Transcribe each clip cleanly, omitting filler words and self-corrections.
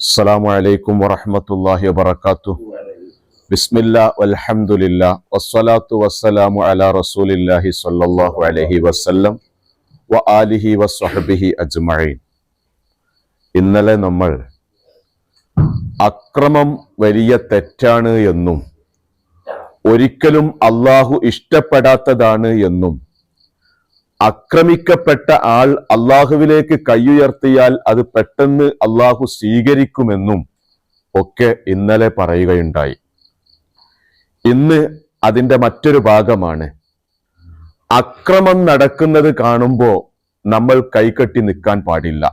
അസ്സലാമു അലൈക്കും വറഹ്മത്തുള്ളാഹി വബറകാതുഹു. ബിസ്മില്ലാ വൽഹംദുലില്ലാ വസ്സലാത്തു വസ്സലാമു അലാ റസൂലില്ലാഹി സ്വല്ലല്ലാഹു അലൈഹി വസല്ലം വ ആലിഹി വസ്വഹ്ബിഹി അജ്മഈൻ. ഇന്നലെ നമ്മൾ അക്രമം വലിയ തെറ്റാണ് എന്നും ഒരിക്കലും അള്ളാഹു ഇഷ്ടപ്പെടാത്തതാണ് എന്നും ആക്രമിക്കപ്പെട്ട ആൾ അള്ളാഹുവിലേക്ക് കൈയുയർത്തിയാൽ അത് പെട്ടെന്ന് അള്ളാഹു സ്വീകരിക്കുമെന്നും ഒക്കെ ഇന്നലെ പറയുകയുണ്ടായി. ഇന്ന് അതിൻ്റെ മറ്റൊരു ഭാഗമാണ്. അക്രമം നടക്കുന്നത് കാണുമ്പോൾ നമ്മൾ കൈകെട്ടി നിൽക്കാൻ പാടില്ല.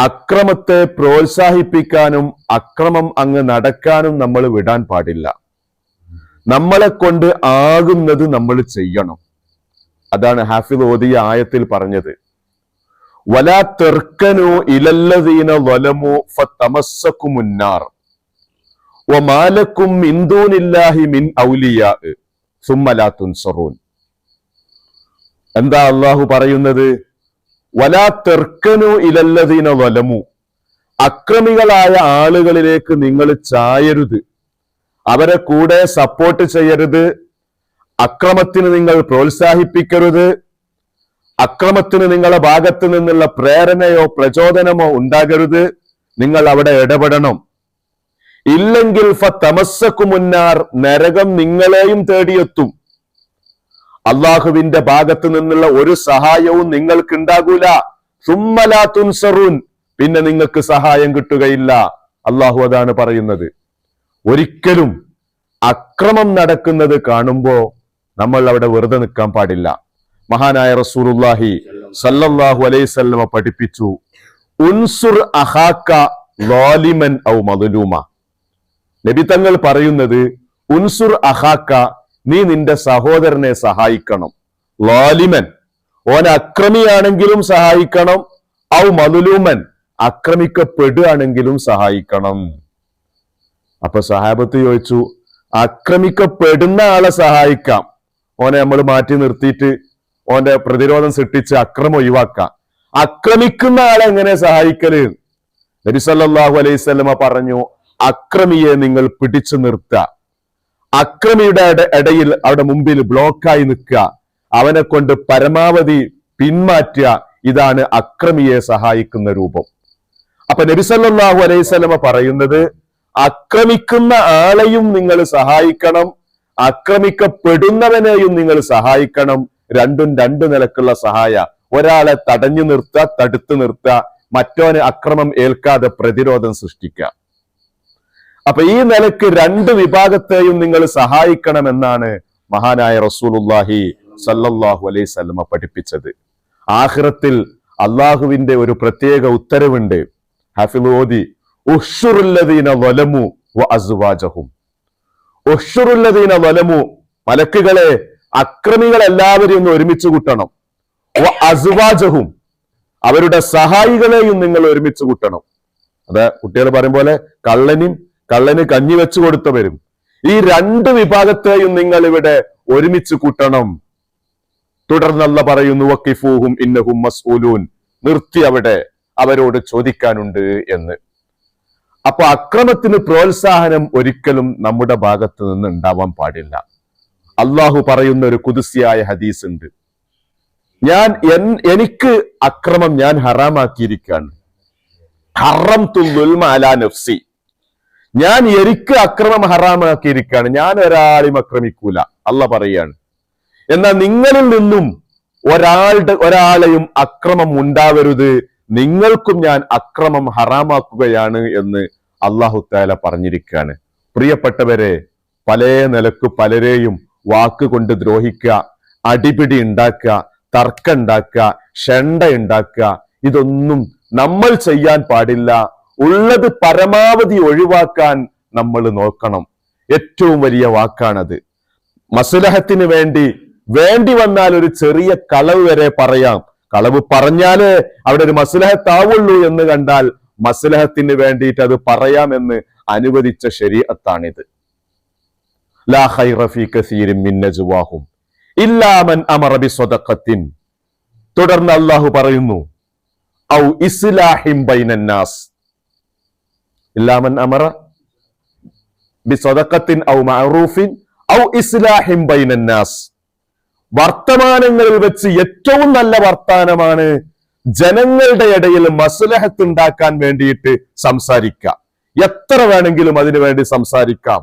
അക്രമത്തെ പ്രോത്സാഹിപ്പിക്കാനും അക്രമം അങ്ങ് നടക്കാനും നമ്മൾ വിടാൻ പാടില്ല. നമ്മളെ കൊണ്ട് ആകുന്നത് നമ്മൾ ചെയ്യണം. അതാണ് ഹാഫിദ് ഓതിയ ആയത്തിൽ പറഞ്ഞത്. വലാ തർക്കനു ഇലല്ലദീന വലമു ഫതമസ്സകുമുന്നാർ വമാലക്കും മിൻ ദൂനില്ലാഹി മിൻ ഔലിയാ സുമ്മ ലാ തുൻസറൂൻ. എന്താ അല്ലാഹു പറയുന്നത്? വലാ തർക്കനു ഇലല്ലദീന വലമു, അക്രമികളായ ആളുകളിലേക്ക് നിങ്ങൾ ചായരുത്, അവരെ കൂടെ സപ്പോർട്ട് ചെയ്യരുത്, അക്രമത്തിന് നിങ്ങൾ പ്രോത്സാഹിപ്പിക്കരുത്, അക്രമത്തിന് നിങ്ങളുടെ ഭാഗത്ത് നിന്നുള്ള പ്രേരണയോ പ്രചോദനമോ ഉണ്ടാകരുത്. നിങ്ങൾ അവിടെ ഇടപെടണം. ഇല്ലെങ്കിൽ ഫതമസ്സകുമുന്നാർ, നരകം നിങ്ങളെയും തേടിയെത്തും. അള്ളാഹുവിന്റെ ഭാഗത്ത് നിന്നുള്ള ഒരു സഹായവും നിങ്ങൾക്ക് ഉണ്ടാകൂല. സുമ്മ ലാ തുൻസറൂൻ, പിന്നെ നിങ്ങൾക്ക് സഹായം കിട്ടുകയില്ല. അള്ളാഹു അതാണ് പറയുന്നത്. ഒരിക്കലും അക്രമം നടക്കുന്നത് കാണുമ്പോ നമ്മൾ അവിടെ വെറുതെ നിൽക്കാൻ പാടില്ല. മഹാനായ റസൂലുള്ളാഹി സല്ലല്ലാഹു അലൈഹി വസല്ലം പഠിപ്പിച്ചു, ഉൻസുർ അഹാക ളാലിമൻ ഔ മദ്ലൂമ. നബി തങ്ങൾ പറയുന്നത്, ഉൻസുർ അഹാക, നീ നിന്റെ സഹോദരനെ സഹായിക്കണം. ളാലിമൻ, ഓൻ അക്രമിയാണെങ്കിലും സഹായിക്കണം. ഔ മദ്ലൂമൻ, ആക്രമിക്കപ്പെടുകയാണെങ്കിലും സഹായിക്കണം. അപ്പൊ സഹാബത്ത് ചോദിച്ചു, ആക്രമിക്കപ്പെടുന്ന ആളെ സഹായിക്കാം, ഓനെ നമ്മൾ മാറ്റി നിർത്തിയിട്ട് ഓന്റെ പ്രതിരോധം സൃഷ്ടിച്ച് അക്രമം ഒഴിവാക്കാം. ആക്രമിക്കുന്ന ആളെ എങ്ങനെ സഹായിക്കല്? നബി സല്ലല്ലാഹു അലൈഹി വസല്ലമ പറഞ്ഞു, അക്രമിയെ നിങ്ങൾ പിടിച്ചു നിർത്തുക, അക്രമിയുടെ ഇടയിൽ അവിടെ മുമ്പിൽ ബ്ലോക്കായി നിൽക്കുക, അവനെ കൊണ്ട് പരമാവധി പിന്മാറ്റുക. ഇതാണ് അക്രമിയെ സഹായിക്കുന്ന രൂപം. അപ്പൊ നബി സല്ലല്ലാഹു അലൈഹി വസല്ലമ പറയുന്നത്, ആക്രമിക്കുന്ന ആളെയും നിങ്ങൾ സഹായിക്കണം, ആക്രമിക്കപ്പെടുന്നവനെയും നിങ്ങൾ സഹായിക്കണം. രണ്ടും രണ്ടു നിലക്കുള്ള സഹായ. ഒരാളെ തടഞ്ഞു നിർത്തുക, തടുത്തു നിർത്തുക, മറ്റോന് അക്രമം ഏൽക്കാതെ പ്രതിരോധം സൃഷ്ടിക്കുക. അപ്പൊ ഈ നിലക്ക് രണ്ട് വിഭാഗത്തെയും നിങ്ങൾ സഹായിക്കണമെന്നാണ് മഹാനായ റസൂലുള്ളാഹി സല്ലല്ലാഹു അലൈഹി വസല്ലമ പഠിപ്പിച്ചത്. ആഖിറത്തിൽ അള്ളാഹുവിന്റെ ഒരു പ്രത്യേക ഉത്തരവുണ്ട്. ഹാഫിദ് ഓതി, ഉഹ്ശുറുല്ലദീന വലമു വ അസ്വാജഹും. ഉഹ്ശുറുല്ലദീന വലമു, മലക്കുകളെ അക്രമികൾ എല്ലാവരെയും ഒന്ന് ഒരുമിച്ച് കൂട്ടണം. വ അസ്വാജഹും, അവരുടെ സഹായികളെയും നിങ്ങൾ ഒരുമിച്ച് കൂട്ടണം. അത് കുട്ടികൾ പറയും പോലെ കള്ളന് കഞ്ഞി വെച്ചു കൊടുത്തവരും, ഈ രണ്ട് വിഭാഗത്തെയും നിങ്ങൾ ഇവിടെ ഒരുമിച്ച് കൂട്ടണം. തുടർന്നല്ല പറയുന്നു, വഖിഫൂഹും ഇന്നഹും മസ്ഊലൂൻ, നിർത്തി അവിടെ അവരോട് ചോദിക്കാനുണ്ട് എന്ന്. അപ്പൊ അക്രമത്തിന് പ്രോത്സാഹനം ഒരിക്കലും നമ്മുടെ ഭാഗത്ത് നിന്ന് ഉണ്ടാവാൻ പാടില്ല. അള്ളാഹു പറയുന്ന ഒരു ഖുദ്സിയായ ഹദീസ് ഉണ്ട്, എനിക്ക് അക്രമം ഞാൻ ഹറാമാക്കിയിരിക്കുകയാണ്. ഹറംതു ദുൽമ അലാ നഫ്സി, ഞാൻ എനിക്ക് അക്രമം ഹറാമാക്കിയിരിക്കുകയാണ്, ഞാൻ ഒരാളെയും ആക്രമിക്കൂല. അള്ളാഹ് പറയാണ്. എന്നാൽ നിങ്ങളിൽ നിന്നും ഒരാളെയും അക്രമം ഉണ്ടാവരുത്, നിങ്ങൾക്കും ഞാൻ അക്രമം ഹറാമാക്കുകയാണ് എന്ന് അല്ലാഹു തആല പറഞ്ഞിരിക്കുകയാണ്. പ്രിയപ്പെട്ടവരെ, പല നിലക്ക് പലരെയും വാക്കുകൊണ്ട് ദ്രോഹിക്കുക, അടിപിടി ഉണ്ടാക്കുക, തർക്കം ഉണ്ടാക്കുക, ഷണ്ട ഉണ്ടാക്കുക, ഇതൊന്നും നമ്മൾ ചെയ്യാൻ പാടില്ല. ഉള്ളത് പരമാവധി ഒഴിവാക്കാൻ നമ്മൾ നോക്കണം. ഏറ്റവും വലിയ വാക്കാണത്. മസ്ലഹത്തിന് വേണ്ടി വന്നാൽ ഒരു ചെറിയ കളവ് വരെ പറയാം. കളവ് പറഞ്ഞാലേ അവിടെ ഒരു മസ്ലഹത്താവുള്ളൂ എന്ന് കണ്ടാൽ മസ്ലഹത്തിന് വേണ്ടിയിട്ട് അത് പറയാമെന്ന് അനുവദിച്ച ശരീഅത്താണിത്. ലാ ഖൈറ ഫീ കസീരിൻ മിൻ നജ്വാഹും ഇല്ലാ മൻ അമറ ബിസ്സദഖത്തിൻ. തുടർന്ന് അല്ലാഹു പറയുന്നു, ഔ ഇസ്ലാഹിം ബൈനന്നാസ്, ഇല്ലാമൻ അമറ ബിസദഖത്തിൻ ഔ മഅറൂഫിൻ ഔ ഇസ്ലാഹിൻ ബൈനന്നാസ്. വർത്തമാനങ്ങളിൽ വെച്ച് ഏറ്റവും നല്ല വർത്താനമാണ് ജനങ്ങളുടെ ഇടയിൽ മസ്ലഹത്ത് ഉണ്ടാക്കാൻ വേണ്ടിയിട്ട് സംസാരിക്കാം. എത്ര വേണമെങ്കിലും അതിനു വേണ്ടി സംസാരിക്കാം.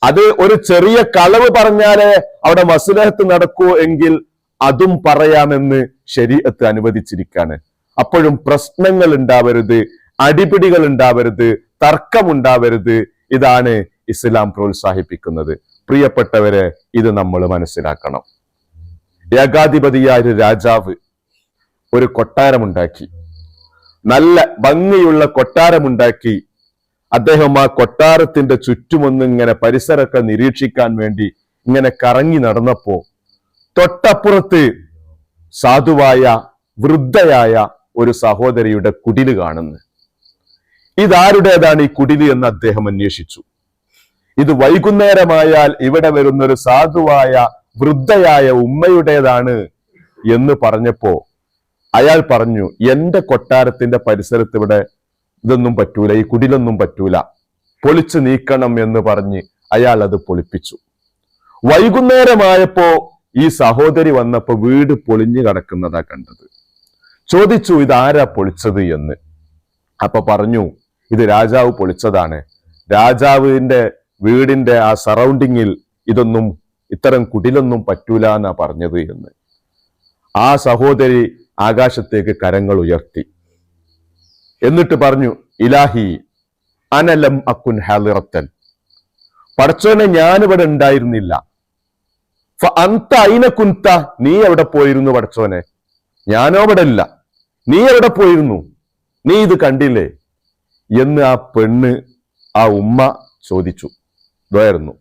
അത് ഒരു ചെറിയ കളവ് പറഞ്ഞാലേ അവിടെ മസ്ലഹത്ത് നടക്കൂ എങ്കിൽ അതും പറയാമെന്ന് ശരീഅത്ത് അനുവദിച്ചിരിക്കാണ്. അപ്പോഴും പ്രശ്നങ്ങൾ ഉണ്ടാവരുത്, അടിപിടികൾ ഉണ്ടാവരുത്, തർക്കമുണ്ടാവരുത്. ഇതാണ് ഇസ്ലാം പ്രോത്സാഹിപ്പിക്കുന്നത്. പ്രിയപ്പെട്ടവരെ, ഇത് നമ്മൾ മനസ്സിലാക്കണം. ഏകാധിപതിയായ ഒരു രാജാവ് ഒരു കൊട്ടാരമുണ്ടാക്കി, നല്ല ഭംഗിയുള്ള കൊട്ടാരമുണ്ടാക്കി. അദ്ദേഹം ആ കൊട്ടാരത്തിന്റെ ചുറ്റുമൊന്നിങ്ങനെ പരിസരമൊക്കെ നിരീക്ഷിക്കാൻ വേണ്ടി ഇങ്ങനെ കറങ്ങി നടന്നപ്പോ തൊട്ടപ്പുറത്ത് സാധുവായ വൃദ്ധയായ ഒരു സഹോദരിയുടെ കുടില് കാണുന്നു. ഇതാരുടേതാണ് ഈ കുടില് എന്ന് അദ്ദേഹം അന്വേഷിച്ചു. ഇത് വൈകുന്നേരമായാൽ ഇവിടെ വരുന്ന ഒരു സാധുവായ വൃദ്ധയായ ഉമ്മയുടേതാണ് എന്ന് പറഞ്ഞപ്പോ അയാൾ പറഞ്ഞു, എന്റെ കൊട്ടാരത്തിന്റെ പരിസരത്ത് ഇവിടെ ഇതൊന്നും പറ്റൂല, ഈ കുടിലൊന്നും പറ്റൂല, പൊളിച്ചു നീക്കണം എന്ന് പറഞ്ഞ് അയാൾ അത് പൊളിപ്പിച്ചു. വൈകുന്നേരമായപ്പോ ഈ സഹോദരി വന്നപ്പോ വീട് പൊളിഞ്ഞു കിടക്കുന്നതാ കണ്ടത്. ചോദിച്ചു, ഇതാരാ പൊളിച്ചത് എന്ന്. അപ്പൊ പറഞ്ഞു, ഇത് രാജാവ് പൊളിച്ചതാണ്. രാജാവിന്റെ വീടിന്റെ ആ സറൗണ്ടിങ്ങിൽ ഇതൊന്നും ഇത്തരം കുടിലൊന്നും പറ്റൂല എന്നാ പറഞ്ഞത് എന്ന്. ആ സഹോദരി ആകാശത്തേക്ക് കരങ്ങൾ ഉയർത്തി. എന്നിട്ട് പറഞ്ഞു, ഇലാഹി അനലം അക്കുൻ ഹാലിറത്തൻ, പടച്ചോനെ ഞാനിവിടെ ഉണ്ടായിരുന്നില്ല. അന്ത അയിന കുന്ത, നീ എവിടെ പോയിരുന്നു പടച്ചോനെ? ഞാനോ ഇവിടെ ഇല്ല, നീ എവിടെ പോയിരുന്നു? നീ ഇത് കണ്ടില്ലേ എന്ന് ആ പെണ്ണ്, ആ ഉമ്മ ചോദിച്ചു. ഇതായിരുന്നു.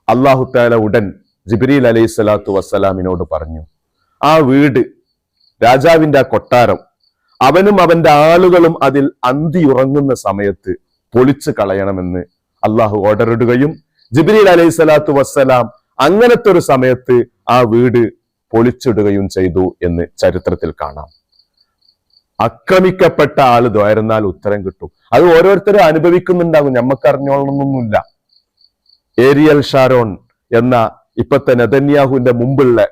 അല്ലാഹു തആല ഉടൻ ജിബ്രീൽ അലൈഹി സ്വലാത്തു വസ്സലാമിനോട് പറഞ്ഞു, ആ വീട്, രാജാവിന്റെ ആ കൊട്ടാരം, അവനും അവന്റെ ആളുകളും അതിൽ അന്തിയുറങ്ങുന്ന സമയത്ത് പൊളിച്ചു കളയണമെന്ന് അള്ളാഹു ഓർഡർ ഇടുകയും ജിബ്രീൽ അലൈഹി സ്വലാത്തു വസ്സലാം അങ്ങനത്തെ ഒരു സമയത്ത് ആ വീട് പൊളിച്ചിടുകയും ചെയ്തു എന്ന് ചരിത്രത്തിൽ കാണാം. ആക്രമിക്കപ്പെട്ട ആള് ദ്വാരുന്നാൽ ഉത്തരം കിട്ടും. അത് ഓരോരുത്തരും അനുഭവിക്കുന്നുണ്ടാകും, ഞമ്മക്കറിഞ്ഞോളണമെന്നൊന്നുമില്ല. ഏരിയൽ ഷാരോൺ എന്ന ഇപ്പത്തെ നെതന്യാഹുവിന്റെ മുമ്പുള്ള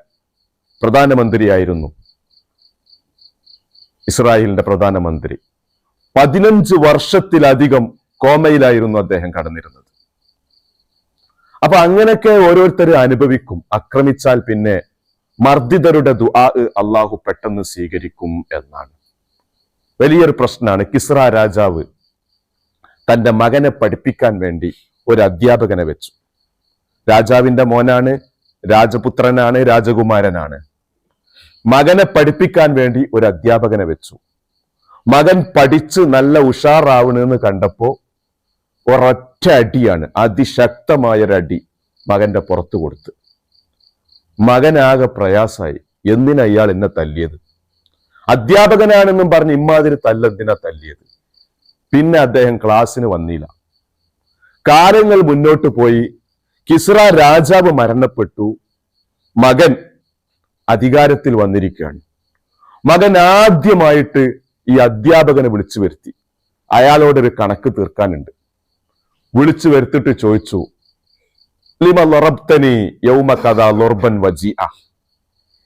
പ്രധാനമന്ത്രിയായിരുന്നു, ഇസ്രായേലിന്റെ പ്രധാനമന്ത്രി. 15 വർഷത്തിലധികം കോമയിലായിരുന്നു അദ്ദേഹം കടന്നിരുന്നത്. അപ്പൊ അങ്ങനെയൊക്കെ ഓരോരുത്തരും അനുഭവിക്കും. ആക്രമിച്ചാൽ പിന്നെ മർദ്ദിതരുടെ ദുആ അള്ളാഹു പെട്ടെന്ന് സ്വീകരിക്കും എന്നാണ്. വലിയൊരു പ്രശ്നമാണ്. കിസ്റ രാജാവ് തന്റെ മകനെ പഠിപ്പിക്കാൻ വേണ്ടി ഒരു അധ്യാപകനെ വെച്ചു. രാജാവിന്റെ മോനാണ്, രാജപുത്രനാണ്, രാജകുമാരനാണ്. മകനെ പഠിപ്പിക്കാൻ വേണ്ടി ഒരു അധ്യാപകനെ വെച്ചു. മകൻ പഠിച്ച് നല്ല ഉഷാറാവണെന്ന് കണ്ടപ്പോ ഒരൊറ്റ അടിയാണ്, അതിശക്തമായൊരടി മകന്റെ പുറത്തു കൊടുത്ത്. മകനാകെ പ്രയാസായി. എന്തിനാ ഇയാൾ എന്നെ തല്ലിയത്? അധ്യാപകനാണെന്നും പറഞ്ഞ് ഇമ്മാതിരി തല്ലെന്തിനാ തല്ലിയത്? പിന്നെ അദ്ദേഹം ക്ലാസ്സിന് വന്നില്ല. കാര്യങ്ങൾ മുന്നോട്ട് പോയി. കിസ്റ രാജാവ് മരണപ്പെട്ടു. മകൻ അധികാരത്തിൽ വന്നിരിക്കുകയാണ്. മകൻ ആദ്യമായിട്ട് ഈ അധ്യാപകനെ വിളിച്ചു വരുത്തി. അയാളോടൊരു കണക്ക് തീർക്കാനുണ്ട്. വിളിച്ചു വരുത്തിട്ട് ചോദിച്ചു, ലിമ ലറബ്തനി യൗമ കദാ ലർബൻ വജിഅ,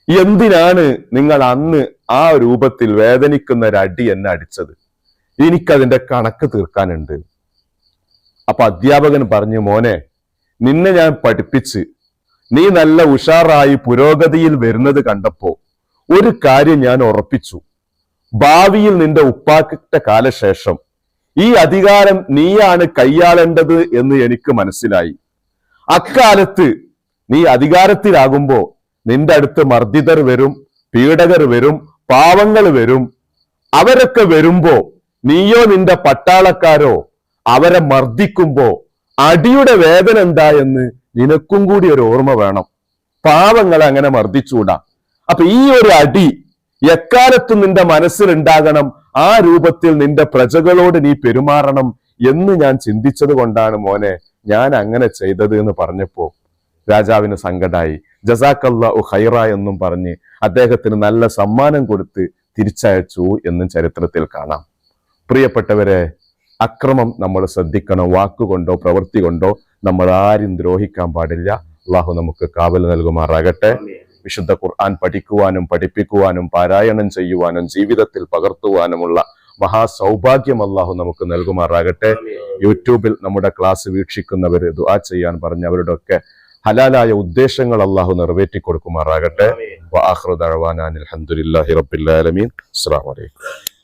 എന്തിനാണ് നിങ്ങൾ അന്ന് ആ രൂപത്തിൽ വേദനിക്കുന്ന ഒരു അടി എന്നെ അടിച്ചത്? എനിക്കതിന്റെ കണക്ക് തീർക്കാനുണ്ട്. അപ്പൊ അധ്യാപകൻ പറഞ്ഞു, മോനെ, നിന്നെ ഞാൻ പഠിപ്പിച്ച് നീ നല്ല ഉഷാറായി പുരോഗതിയിൽ വരുന്നത് കണ്ടപ്പോ ഒരു കാര്യം ഞാൻ ഉറപ്പിച്ചു. ഭാവിയിൽ നിന്റെ ഉപ്പാക്കിന്റെ കാലശേഷം ഈ അധികാരം നീയാണ് കൈയാളേണ്ടത് എന്ന് എനിക്ക് മനസ്സിലായി. അക്കാലത്ത് നീ അധികാരത്തിലാകുമ്പോ നിന്റെ അടുത്ത് മർദ്ദിതർ വരും, പീഡകർ വരും, പാവങ്ങൾ വരും. അവരൊക്കെ വരുമ്പോ നീയോ നിന്റെ പട്ടാളക്കാരോ അവരെ മർദ്ദിക്കുമ്പോ അടിയുടെ വേദന എന്താ എന്ന് നിനക്കും കൂടി ഒരു ഓർമ്മ വേണം. പാവങ്ങളെ അങ്ങനെ മർദ്ദിച്ചൂടാ. അപ്പൊ ഈ ഒരു അടി എക്കാലത്തും നിന്റെ മനസ്സിലുണ്ടാകണം. ആ രൂപത്തിൽ നിന്റെ പ്രജകളോട് നീ പെരുമാറണം എന്ന് ഞാൻ ചിന്തിച്ചത് കൊണ്ടാണ് മോനെ ഞാൻ അങ്ങനെ ചെയ്തത് എന്ന് പറഞ്ഞപ്പോ രാജാവിന് സങ്കടായി. ജസാക്കല്ലാഹു ഖൈറ എന്നും പറഞ്ഞ് അദ്ദേഹത്തിന് നല്ല സമ്മാനം കൊടുത്ത് തിരിച്ചയച്ചു എന്നും ചരിത്രത്തിൽ കാണാം. പ്രിയപ്പെട്ടവരെ, അക്രമം നമ്മൾ ശ്രദ്ധിക്കണം. വാക്കുകൊണ്ടോ പ്രവൃത്തി കൊണ്ടോ നമ്മൾ ആരും ദ്രോഹിക്കാൻ പാടില്ല. അള്ളാഹു നമുക്ക് കാവൽ നൽകുമാറാകട്ടെ. വിശുദ്ധ ഖുർആൻ പഠിക്കുവാനും പഠിപ്പിക്കുവാനും പാരായണം ചെയ്യുവാനും ജീവിതത്തിൽ പകർത്തുവാനുമുള്ള മഹാസൗഭാഗ്യം അള്ളാഹു നമുക്ക് നൽകുമാറാകട്ടെ. യൂട്യൂബിൽ നമ്മുടെ ക്ലാസ് വീക്ഷിക്കുന്നവര് ദുആ ചെയ്യാൻ പറഞ്ഞവരുടെ ഒക്കെ ഹലാലായ ഉദ്ദേശങ്ങൾ അള്ളാഹു നിറവേറ്റി കൊടുക്കുമാറാകട്ടെ. വആഖിറു ദഅവാനാ അൽഹംദുലില്ലാഹി റബ്ബിൽ ആലമീൻ. അസ്സലാമു അലൈക്കും.